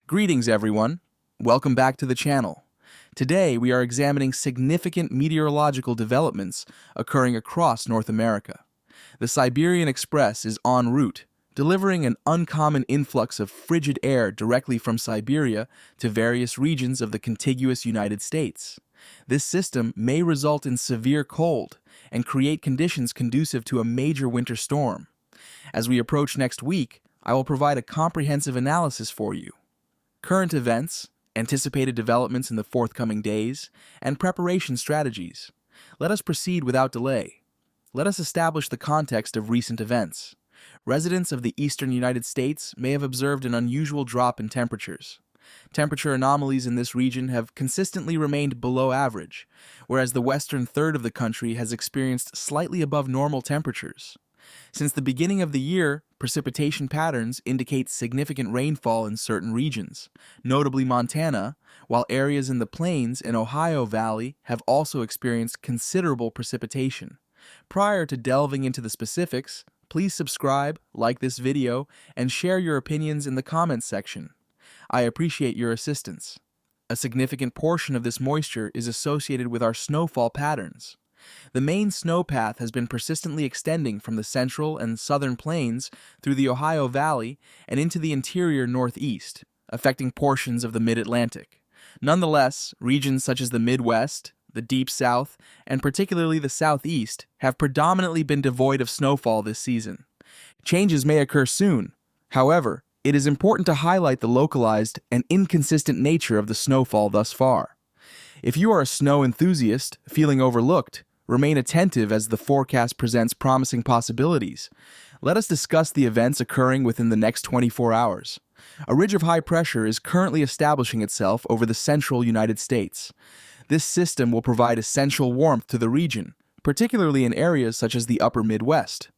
Greetings everyone, welcome back to the channel. Today we are examining significant meteorological developments occurring across North America. The Siberian Express is en route, delivering an uncommon influx of frigid air directly from Siberia to various regions of the contiguous United States. This system may result in severe cold and create conditions conducive to a major winter storm. As we approach next week, I will provide a comprehensive analysis for you. Current events, anticipated developments in the forthcoming days, and preparation strategies. Let us proceed without delay. Let us establish the context of recent events. Residents of the eastern United States may have observed an unusual drop in temperatures. Temperature anomalies in this region have consistently remained below average, whereas the western third of the country has experienced slightly above normal temperatures. Since the beginning of the year, precipitation patterns indicate significant rainfall in certain regions, notably Montana, while areas in the plains and Ohio Valley have also experienced considerable precipitation. Prior to delving into the specifics, please subscribe, like this video, and share your opinions in the comments section. I appreciate your assistance. A significant portion of this moisture is associated with our snowfall patterns. The main snowpath has been persistently extending from the central and southern plains through the Ohio Valley and into the interior northeast, affecting portions of the mid-Atlantic. Nonetheless, regions such as the Midwest, the Deep South, and particularly the Southeast have predominantly been devoid of snowfall this season. Changes may occur soon. However, it is important to highlight the localized and inconsistent nature of the snowfall thus far. If you are a snow enthusiast feeling overlooked, remain attentive as the forecast presents promising possibilities. Let us discuss the events occurring within the next 24 hours. A ridge of high pressure is currently establishing itself over the central United States. This system will provide essential warmth to the region, particularly in areas such as the upper Midwest.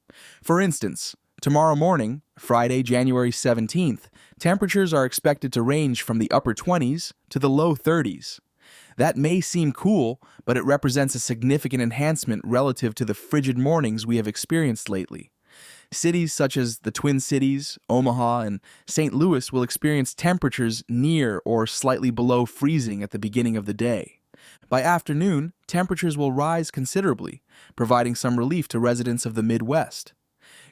For instance, tomorrow morning, Friday, January 17th, temperatures are expected to range from the upper 20s to the low 30s. That may seem cool, but it represents a significant enhancement relative to the frigid mornings we have experienced lately. Cities such as the Twin Cities, Omaha, and St. Louis will experience temperatures near or slightly below freezing at the beginning of the day. By afternoon, temperatures will rise considerably, providing some relief to residents of the Midwest.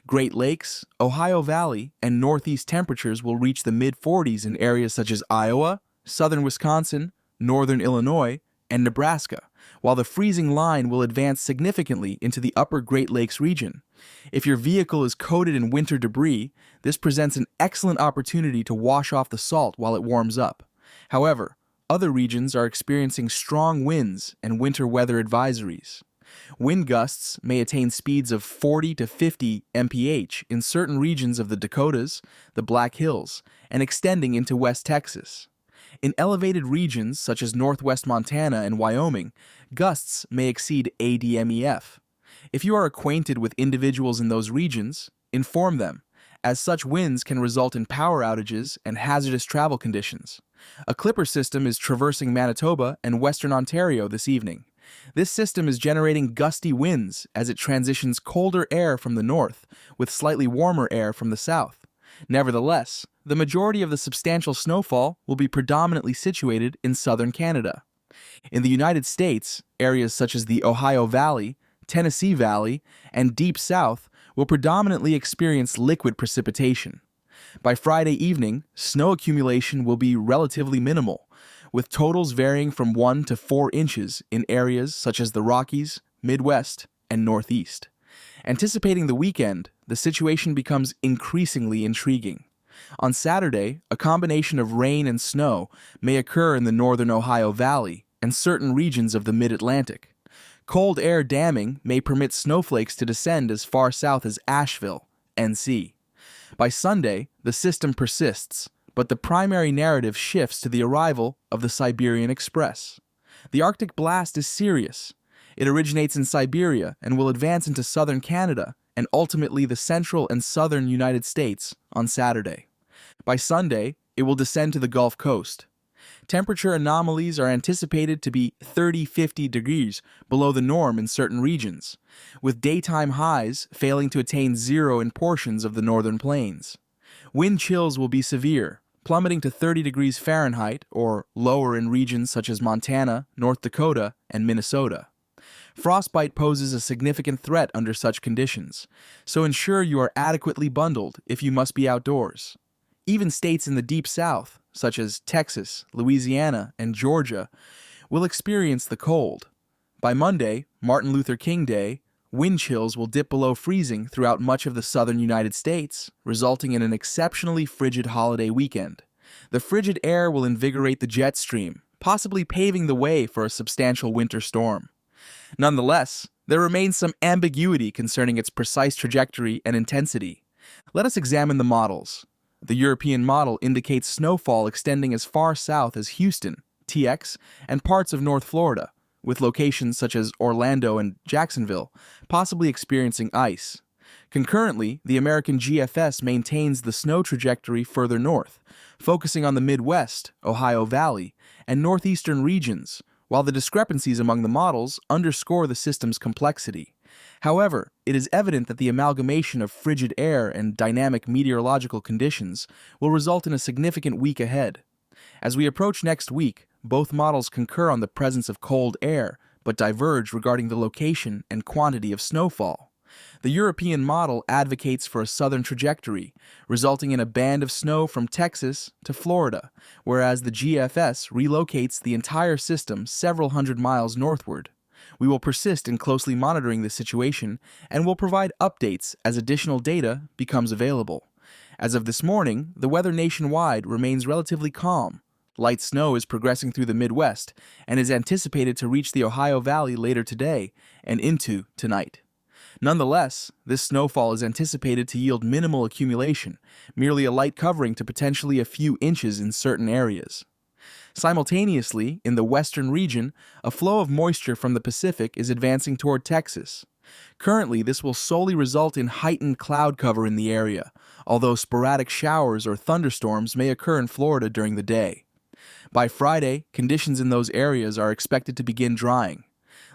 Great Lakes, Ohio Valley, and Northeast temperatures will reach the mid-40s in areas such as Iowa, southern Wisconsin, northern Illinois, and Nebraska, while the freezing line will advance significantly into the upper Great Lakes region. If your vehicle is coated in winter debris, this presents an excellent opportunity to wash off the salt while it warms up. However, other regions are experiencing strong winds and winter weather advisories. Wind gusts may attain speeds of 40 to 50 mph in certain regions of the Dakotas, the Black Hills, and extending into West Texas. In elevated regions such as northwest Montana and Wyoming, gusts may exceed ADMEF. If you are acquainted with individuals in those regions, inform them, as such winds can result in power outages and hazardous travel conditions. A clipper system is traversing Manitoba and western Ontario this evening. This system is generating gusty winds as it transitions colder air from the north with slightly warmer air from the south. Nevertheless, the majority of the substantial snowfall will be predominantly situated in southern Canada. In the United States, areas such as the Ohio Valley, Tennessee Valley, and Deep South will predominantly experience liquid precipitation. By Friday evening, snow accumulation will be relatively minimal, with totals varying from 1 to 4 inches in areas such as the Rockies, Midwest, and Northeast. Anticipating the weekend, the situation becomes increasingly intriguing. On Saturday, a combination of rain and snow may occur in the northern Ohio Valley and certain regions of the mid-Atlantic. Cold air damming may permit snowflakes to descend as far south as Asheville, NC. By Sunday, the system persists, but the primary narrative shifts to the arrival of the Siberian Express. The Arctic blast is serious. It originates in Siberia and will advance into southern Canada and ultimately the central and southern United States on Saturday. By Sunday, it will descend to the Gulf Coast. Temperature anomalies are anticipated to be 30-50 degrees below the norm in certain regions, with daytime highs failing to attain zero in portions of the northern plains. Wind chills will be severe, plummeting to 30 degrees Fahrenheit or lower in regions such as Montana, North Dakota, and Minnesota. Frostbite poses a significant threat under such conditions, so ensure you are adequately bundled if you must be outdoors. Even states in the Deep South, such as Texas, Louisiana, and Georgia, will experience the cold. By Monday, Martin Luther King Day, wind chills will dip below freezing throughout much of the southern United States, resulting in an exceptionally frigid holiday weekend. The frigid air will invigorate the jet stream, possibly paving the way for a substantial winter storm. Nonetheless, there remains some ambiguity concerning its precise trajectory and intensity. Let us examine the models. The European model indicates snowfall extending as far south as Houston, TX, and parts of North Florida, with locations such as Orlando and Jacksonville possibly experiencing ice. Concurrently, the American GFS maintains the snow trajectory further north, focusing on the Midwest, Ohio Valley, and northeastern regions, while the discrepancies among the models underscore the system's complexity. However, it is evident that the amalgamation of frigid air and dynamic meteorological conditions will result in a significant week ahead. As we approach next week, both models concur on the presence of cold air, but diverge regarding the location and quantity of snowfall. The European model advocates for a southern trajectory, resulting in a band of snow from Texas to Florida, whereas the GFS relocates the entire system several hundred miles northward. We will persist in closely monitoring the situation and will provide updates as additional data becomes available. As of this morning, the weather nationwide remains relatively calm. Light snow is progressing through the Midwest and is anticipated to reach the Ohio Valley later today and into tonight. Nonetheless, this snowfall is anticipated to yield minimal accumulation, merely a light covering to potentially a few inches in certain areas. Simultaneously, in the western region, a flow of moisture from the Pacific is advancing toward Texas. Currently, this will solely result in heightened cloud cover in the area, although sporadic showers or thunderstorms may occur in Florida during the day. By Friday, conditions in those areas are expected to begin drying.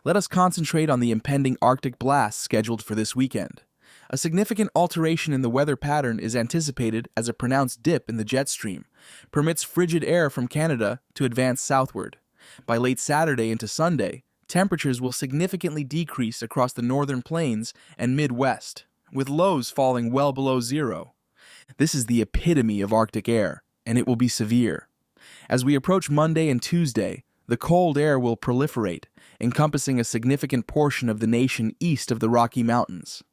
Let us concentrate on the impending Arctic blasts scheduled for this weekend. A significant alteration in the weather pattern is anticipated as a pronounced dip in the jet stream permits frigid air from Canada to advance southward. By late Saturday into Sunday, temperatures will significantly decrease across the northern plains and Midwest, with lows falling well below zero. This is the epitome of Arctic air, and it will be severe. As we approach Monday and Tuesday, the cold air will proliferate, encompassing a significant portion of the nation east of the Rocky Mountains.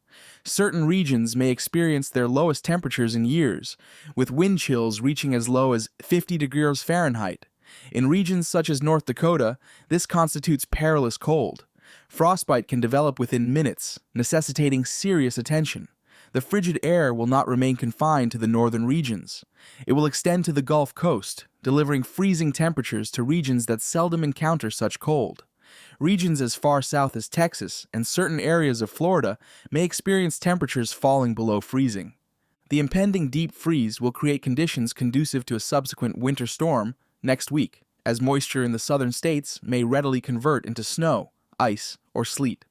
Certain regions may experience their lowest temperatures in years, with wind chills reaching as low as 50 degrees Fahrenheit. In regions such as North Dakota, this constitutes perilous cold. Frostbite can develop within minutes, necessitating serious attention. The frigid air will not remain confined to the northern regions. It will extend to the Gulf Coast, delivering freezing temperatures to regions that seldom encounter such cold. Regions as far south as Texas and certain areas of Florida may experience temperatures falling below freezing. The impending deep freeze will create conditions conducive to a subsequent winter storm next week, as moisture in the southern states may readily convert into snow, ice, or sleet.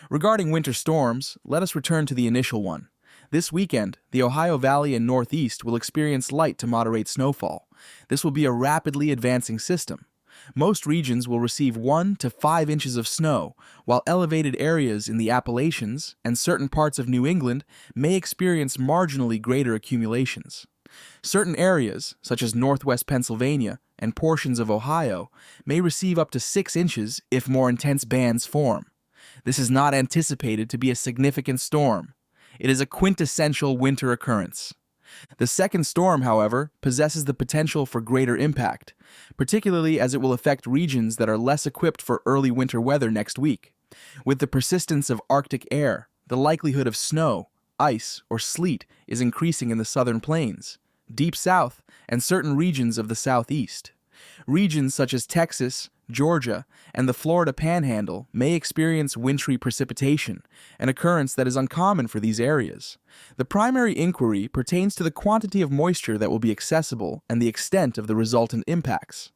Regarding winter storms, let us return to the initial one. This weekend, the Ohio Valley and Northeast will experience light to moderate snowfall. This will be a rapidly advancing system. Most regions will receive 1 to 5 inches of snow, while elevated areas in the Appalachians and certain parts of New England may experience marginally greater accumulations. Certain areas, such as northwest Pennsylvania and portions of Ohio, may receive up to 6 inches if more intense bands form. This is not anticipated to be a significant storm. It is a quintessential winter occurrence. The second storm, however, possesses the potential for greater impact, particularly as it will affect regions that are less equipped for early winter weather next week. With the persistence of Arctic air, the likelihood of snow, ice, or sleet is increasing in the southern plains, deep south, and certain regions of the southeast. Regions such as Texas, Georgia, and the Florida Panhandle may experience wintry precipitation, an occurrence that is uncommon for these areas. The primary inquiry pertains to the quantity of moisture that will be accessible and the extent of the resultant impacts.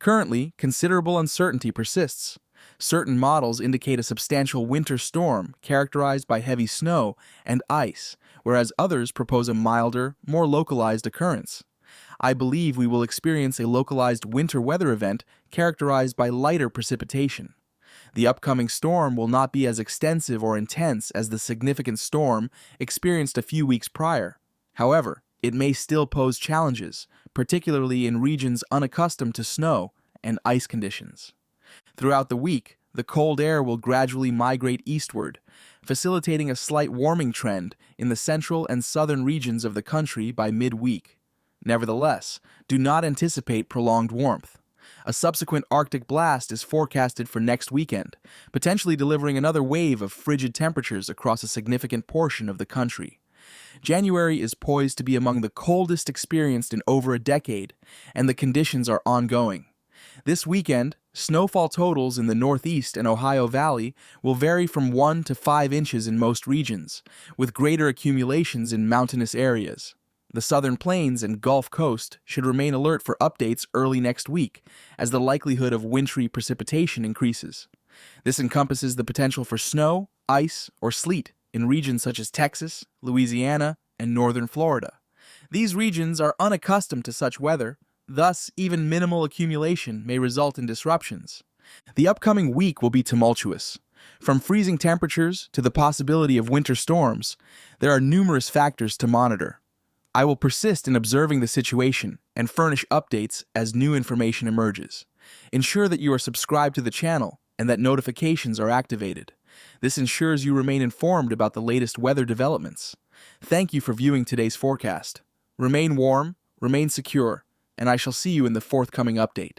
Currently, considerable uncertainty persists. Certain models indicate a substantial winter storm characterized by heavy snow and ice, whereas others propose a milder, more localized occurrence. I believe we will experience a localized winter weather event characterized by lighter precipitation. The upcoming storm will not be as extensive or intense as the significant storm experienced a few weeks prior. However, it may still pose challenges, particularly in regions unaccustomed to snow and ice conditions. Throughout the week, the cold air will gradually migrate eastward, facilitating a slight warming trend in the central and southern regions of the country by midweek. Nevertheless, do not anticipate prolonged warmth. A subsequent Arctic blast is forecasted for next weekend, potentially delivering another wave of frigid temperatures across a significant portion of the country. January is poised to be among the coldest experienced in over a decade, and the conditions are ongoing. This weekend, snowfall totals in the Northeast and Ohio Valley will vary from 1 to 5 inches in most regions, with greater accumulations in mountainous areas. The Southern Plains and Gulf Coast should remain alert for updates early next week, as the likelihood of wintry precipitation increases. This encompasses the potential for snow, ice, or sleet in regions such as Texas, Louisiana, and northern Florida. These regions are unaccustomed to such weather, thus even minimal accumulation may result in disruptions. The upcoming week will be tumultuous. From freezing temperatures to the possibility of winter storms, there are numerous factors to monitor. I will persist in observing the situation and furnish updates as new information emerges. Ensure that you are subscribed to the channel and that notifications are activated. This ensures you remain informed about the latest weather developments. Thank you for viewing today's forecast. Remain warm, remain secure, and I shall see you in the forthcoming update.